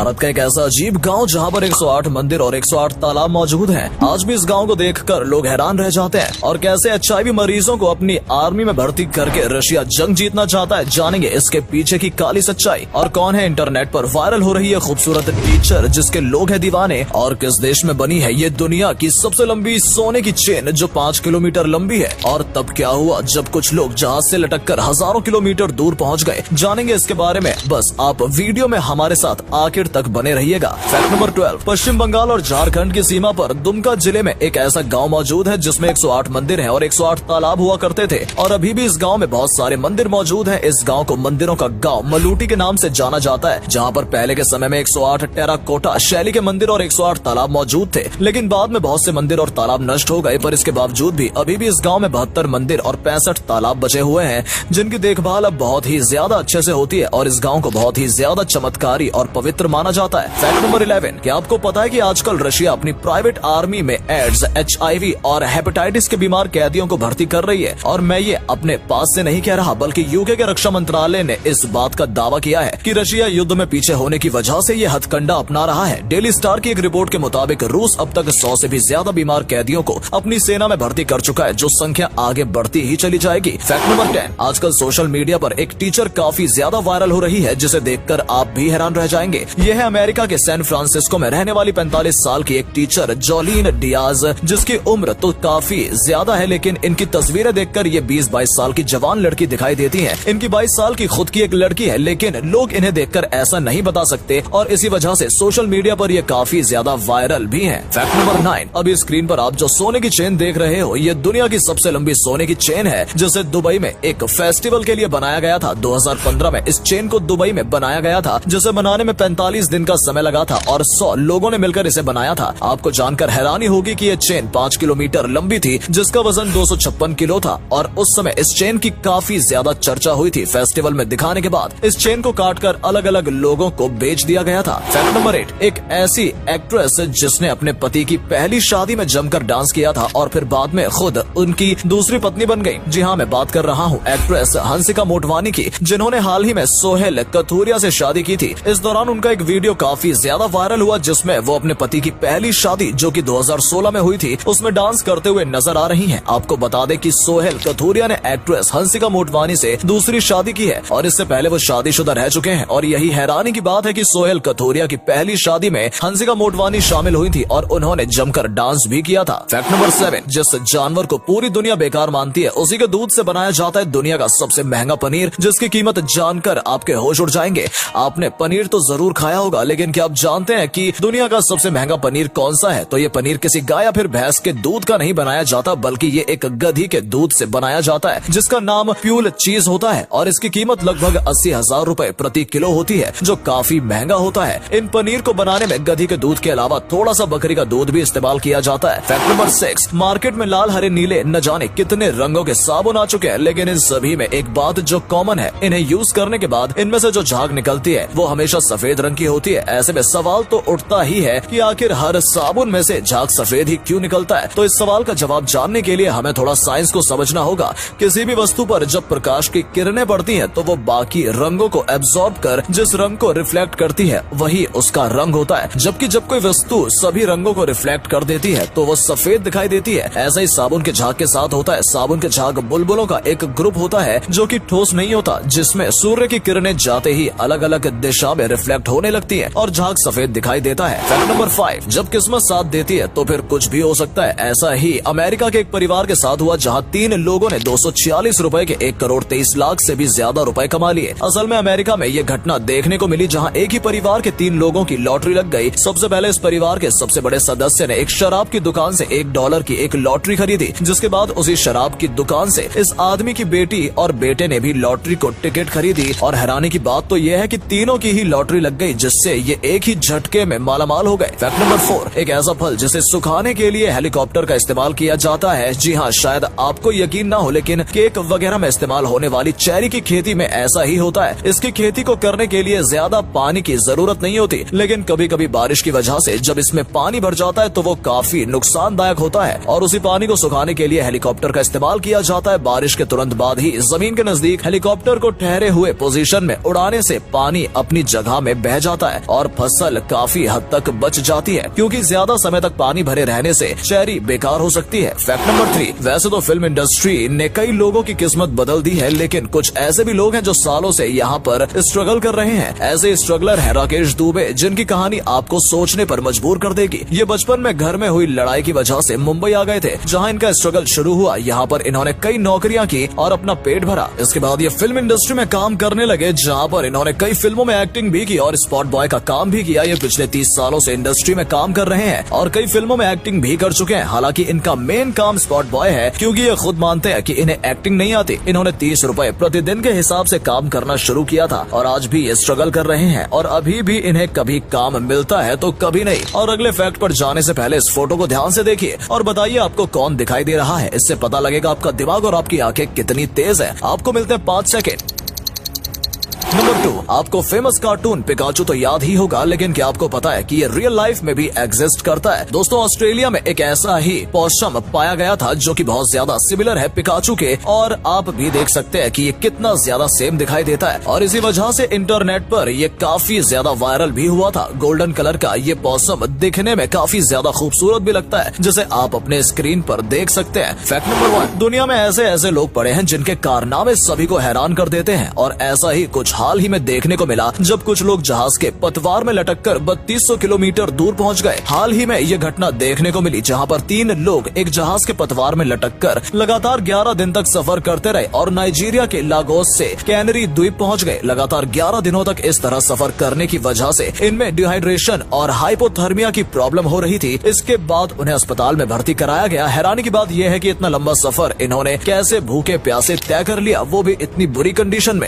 भारत का एक ऐसा अजीब गांव जहां पर 108 मंदिर और 108 तालाब मौजूद हैं। आज भी इस गांव को देखकर लोग हैरान रह जाते हैं। और कैसे HIV मरीजों को अपनी आर्मी में भर्ती करके रशिया जंग जीतना चाहता है, जानेंगे इसके पीछे की काली सच्चाई। और कौन है इंटरनेट पर वायरल हो रही है खूबसूरत टीचर जिसके लोग है दीवाने, और किस देश में बनी है ये दुनिया की सबसे लंबी सोने की चेन जो 5 किलोमीटर लंबी है। और तब क्या हुआ जब कुछ लोग जहाज से लटककर हजारों किलोमीटर दूर पहुंच गए, जानेंगे इसके बारे में। बस आप वीडियो में हमारे साथ आखिर तक बने रहिएगा। फैक्ट नंबर 12, पश्चिम बंगाल और झारखंड की सीमा पर दुमका जिले में एक ऐसा गांव मौजूद है जिसमें 108 मंदिर हैं और 108 तालाब हुआ करते थे। और अभी भी इस गांव में बहुत सारे मंदिर मौजूद हैं। इस गांव को मंदिरों का गांव मलूटी के नाम से जाना जाता है, जहां पर पहले के समय में 108 टेराकोटा शैली के मंदिर और 108 तालाब मौजूद थे। लेकिन बाद में बहुत से मंदिर और तालाब नष्ट हो गए, पर इसके बावजूद भी अभी भी इस गाँव में 72 मंदिर और 65 तालाब बचे हुए हैं, जिनकी देखभाल अब बहुत ही ज्यादा अच्छे से होती है और इस गाँव को बहुत ही ज्यादा चमत्कारी और पवित्र माना जाता है। फैक्ट नंबर 11, क्या आपको पता है कि आजकल रशिया अपनी प्राइवेट आर्मी में एड्स, HIV और हेपेटाइटिस के बीमार कैदियों को भर्ती कर रही है। और मैं ये अपने पास से नहीं कह रहा, बल्कि UK के रक्षा मंत्रालय ने इस बात का दावा किया है कि रशिया युद्ध में पीछे होने की वजह से ये हथकंडा अपना रहा है। डेली स्टार की एक रिपोर्ट के मुताबिक रूस अब तक 100 से भी ज्यादा बीमार कैदियों को अपनी सेना में भर्ती कर चुका है, जो संख्या आगे बढ़ती ही चली जाएगी। फैक्ट नंबर 10, आजकल सोशल मीडिया पर एक टीचर काफी ज्यादा वायरल हो रही है जिसे देखकर आप भी हैरान रह जाएंगे। यह है अमेरिका के सैन फ्रांसिस्को में रहने वाली 45 साल की एक टीचर जोलीन डियाज, जिसकी उम्र तो काफी ज्यादा है, लेकिन इनकी तस्वीरें देखकर ये 20-22 साल की जवान लड़की दिखाई देती है। इनकी 22 साल की खुद की एक लड़की है, लेकिन लोग इन्हें देखकर ऐसा नहीं बता सकते और इसी वजह से सोशल मीडिया पर ये काफी ज्यादा वायरल भी है। फैक्ट नंबर 9, अभी स्क्रीन पर आप जो सोने की चेन देख रहे हो, ये दुनिया की सबसे लंबी सोने की चेन है, जिसे दुबई में एक फेस्टिवल के लिए बनाया गया था। 2015 में इस चेन को दुबई में बनाया गया था, जिसे बनाने में 45 दिन का समय लगा था और 100 लोगों ने मिलकर इसे बनाया था। आपको जानकर हैरानी होगी कि ये चेन 5 किलोमीटर लंबी थी, जिसका वजन 256 किलो था और उस समय इस चेन की काफी ज्यादा चर्चा हुई थी। फेस्टिवल में दिखाने के बाद इस चेन को काटकर अलग अलग लोगों को बेच दिया गया था। फैक्ट नंबर 8, एक ऐसी एक्ट्रेस जिसने अपने पति की पहली शादी में जमकर डांस किया था और फिर बाद में खुद उनकी दूसरी पत्नी बन गई। जी हाँ, मैं बात कर रहा हूँ एक्ट्रेस हंसिका मोटवानी की, जिन्होंने हाल ही में सोहेल कथूरिया से शादी की थी। इस दौरान उनका एक वीडियो काफी ज्यादा वायरल हुआ, जिसमें वो अपने पति की पहली शादी जो कि 2016 में हुई थी, उसमें डांस करते हुए नजर आ रही हैं। आपको बता दें कि सोहेल कथूरिया ने एक्ट्रेस हंसिका मोटवानी से दूसरी शादी की है और इससे पहले वो शादीशुदा रह चुके हैं। और यही हैरानी की बात है कि सोहेल कथूरिया की पहली शादी में हंसिका मोटवानी शामिल हुई थी और उन्होंने जमकर डांस भी किया था। फैक्ट नंबर 7, जिस जानवर को पूरी दुनिया बेकार मानती है, उसी के दूध से बनाया जाता है दुनिया का सबसे महंगा पनीर, जिसकी कीमत जानकर आपके होश उड़ जाएंगे। आपने पनीर तो जरूर खाया होगा, लेकिन क्या आप जानते हैं कि दुनिया का सबसे महंगा पनीर कौन सा है? तो ये पनीर किसी गाय या फिर भैंस के दूध का नहीं बनाया जाता, बल्कि ये एक गधी के दूध से बनाया जाता है, जिसका नाम प्यूल चीज होता है और इसकी कीमत लगभग 80,000 रुपए प्रति किलो होती है, जो काफी महंगा होता है। इन पनीर को बनाने में गधी के दूध के अलावा थोड़ा सा बकरी का दूध भी इस्तेमाल किया जाता है। फैक्ट नंबर 6, मार्केट में लाल, हरे, नीले न जाने कितने रंगों के साबुन आ चुके हैं, लेकिन इन सभी में एक बात जो कॉमन है, इन्हें यूज करने के बाद इनमें से जो झाग निकलती है वो हमेशा सफेद रंग की होती है। ऐसे में सवाल तो उठता ही है कि आखिर हर साबुन में से झाग सफेद ही क्यों निकलता है? तो इस सवाल का जवाब जानने के लिए हमें थोड़ा साइंस को समझना होगा। किसी भी वस्तु पर जब प्रकाश की किरणें पड़ती हैं, तो वो बाकी रंगों को एब्जॉर्ब कर जिस रंग को रिफ्लेक्ट करती है वही उसका रंग होता है। जबकि जब कोई वस्तु सभी रंगों को रिफ्लेक्ट कर देती है तो वो सफेद दिखाई देती है। ऐसा ही साबुन के झाग के साथ होता है। साबुन के झाग बुलबुलों का एक ग्रुप होता है जो कि ठोस नहीं होता, जिसमें सूर्य की किरणें जाते ही अलग अलग दिशा में रिफ्लेक्ट होने लगती है और झाग सफेद दिखाई देता है। फैक्ट नंबर 5, जब किस्मत साथ देती है तो फिर कुछ भी हो सकता है। ऐसा ही अमेरिका के एक परिवार के साथ हुआ, जहां 3 लोगों ने 246 रुपए के 1 करोड़ 23 लाख से भी ज्यादा रुपए कमा लिए। असल में अमेरिका में ये घटना देखने को मिली, जहां एक ही परिवार के 3 लोगों की लॉटरी लग गई। सबसे पहले इस परिवार के सबसे बड़े सदस्य ने एक शराब की दुकान से $1 की एक लॉटरी खरीदी, जिसके बाद उसी शराब की दुकान से इस आदमी की बेटी और बेटे ने भी लॉटरी को टिकट खरीदी। और हैरानी की बात तो यह है कि तीनों की ही लॉटरी लग गई, जिससे ये एक ही झटके में मालामाल हो गए। फैक्ट नंबर 4, एक ऐसा फल जिसे सुखाने के लिए हेलीकॉप्टर का इस्तेमाल किया जाता है। जी हाँ, शायद आपको यकीन ना हो, लेकिन केक वगैरह में इस्तेमाल होने वाली चेरी की खेती में ऐसा ही होता है। इसकी खेती को करने के लिए ज्यादा पानी की जरूरत नहीं होती, लेकिन कभी कभी बारिश की वजह से जब इसमें पानी भर जाता है तो वो काफी नुकसानदायक होता है और उसी पानी को सुखाने के लिए हेलीकॉप्टर का इस्तेमाल किया जाता है। बारिश के तुरंत बाद ही जमीन के नजदीक हेलीकॉप्टर को ठहरे हुए पोजीशन में उड़ाने से पानी अपनी जगह में बह जाता है। जाता है और फसल काफी हद तक बच जाती है, क्योंकि ज्यादा समय तक पानी भरे रहने से चेरी बेकार हो सकती है। फैक्ट नंबर 3, वैसे तो फिल्म इंडस्ट्री ने कई लोगों की किस्मत बदल दी है, लेकिन कुछ ऐसे भी लोग हैं जो सालों से यहाँ पर स्ट्रगल कर रहे हैं। ऐसे स्ट्रगलर है राकेश दुबे, जिनकी कहानी आपको सोचने पर मजबूर कर देगी। ये बचपन में घर में हुई लड़ाई की वजह से मुंबई आ गए थे, जहाँ इनका स्ट्रगल शुरू हुआ। यहाँ पर इन्होंने कई नौकरियां की और अपना पेट भरा। इसके बाद ये फिल्म इंडस्ट्री में काम करने लगे, जहाँ पर इन्होंने कई फिल्मों में एक्टिंग भी की और स्पॉट बॉय का काम भी किया। ये पिछले 30 सालों से इंडस्ट्री में काम कर रहे हैं और कई फिल्मों में एक्टिंग भी कर चुके हैं। हालांकि इनका मेन काम स्पॉट बॉय है, क्योंकि ये खुद मानते हैं कि इन्हें एक्टिंग नहीं आती। इन्होंने 30 रुपए प्रतिदिन के हिसाब से काम करना शुरू किया था और आज भी ये स्ट्रगल कर रहे हैं और अभी भी इन्हें कभी काम मिलता है तो कभी नहीं। और अगले फैक्ट पर जाने से पहले इस फोटो को ध्यान से देखिए और बताइए आपको कौन दिखाई दे रहा है। इससे पता लगेगा आपका दिमाग और आपकी आंखें कितनी तेज है। आपको मिलते हैं 5 सेकेंड। नंबर 2, आपको फेमस कार्टून पिकाचू तो याद ही होगा, लेकिन क्या आपको पता है कि ये रियल लाइफ में भी एग्जिस्ट करता है। दोस्तों, ऑस्ट्रेलिया में एक ऐसा ही पॉसम पाया गया था जो कि बहुत ज्यादा सिमिलर है पिकाचू के, और आप भी देख सकते हैं कि ये कितना ज्यादा सेम दिखाई देता है। और इसी वजह से इंटरनेट पर ये काफी ज्यादा वायरल भी हुआ था। गोल्डन कलर का ये पॉसम दिखने में काफी ज्यादा खूबसूरत भी लगता है, जिसे आप अपने स्क्रीन पर देख सकते हैं। फैक्ट नंबर 1, दुनिया में ऐसे ऐसे लोग पड़े हैं जिनके कारनामे सभी को हैरान कर देते हैं, और ऐसा ही कुछ हाल ही में देखने को मिला जब कुछ लोग जहाज के पतवार में लटककर 3200 किलोमीटर दूर पहुंच गए। हाल ही में ये घटना देखने को मिली जहां पर 3 लोग एक जहाज के पतवार में लटककर लगातार 11 दिन तक सफर करते रहे और नाइजीरिया के लागोस से कैनरी द्वीप पहुंच गए। लगातार 11 दिनों तक इस तरह सफर करने की वजह से इनमें डिहाइड्रेशन और हाइपोथर्मिया की प्रॉब्लम हो रही थी। इसके बाद उन्हें अस्पताल में भर्ती कराया गया। हैरानी की बात यह है कि इतना लंबा सफर इन्होंने कैसे भूखे प्यासे तय कर लिया, वो भी इतनी बुरी कंडीशन में।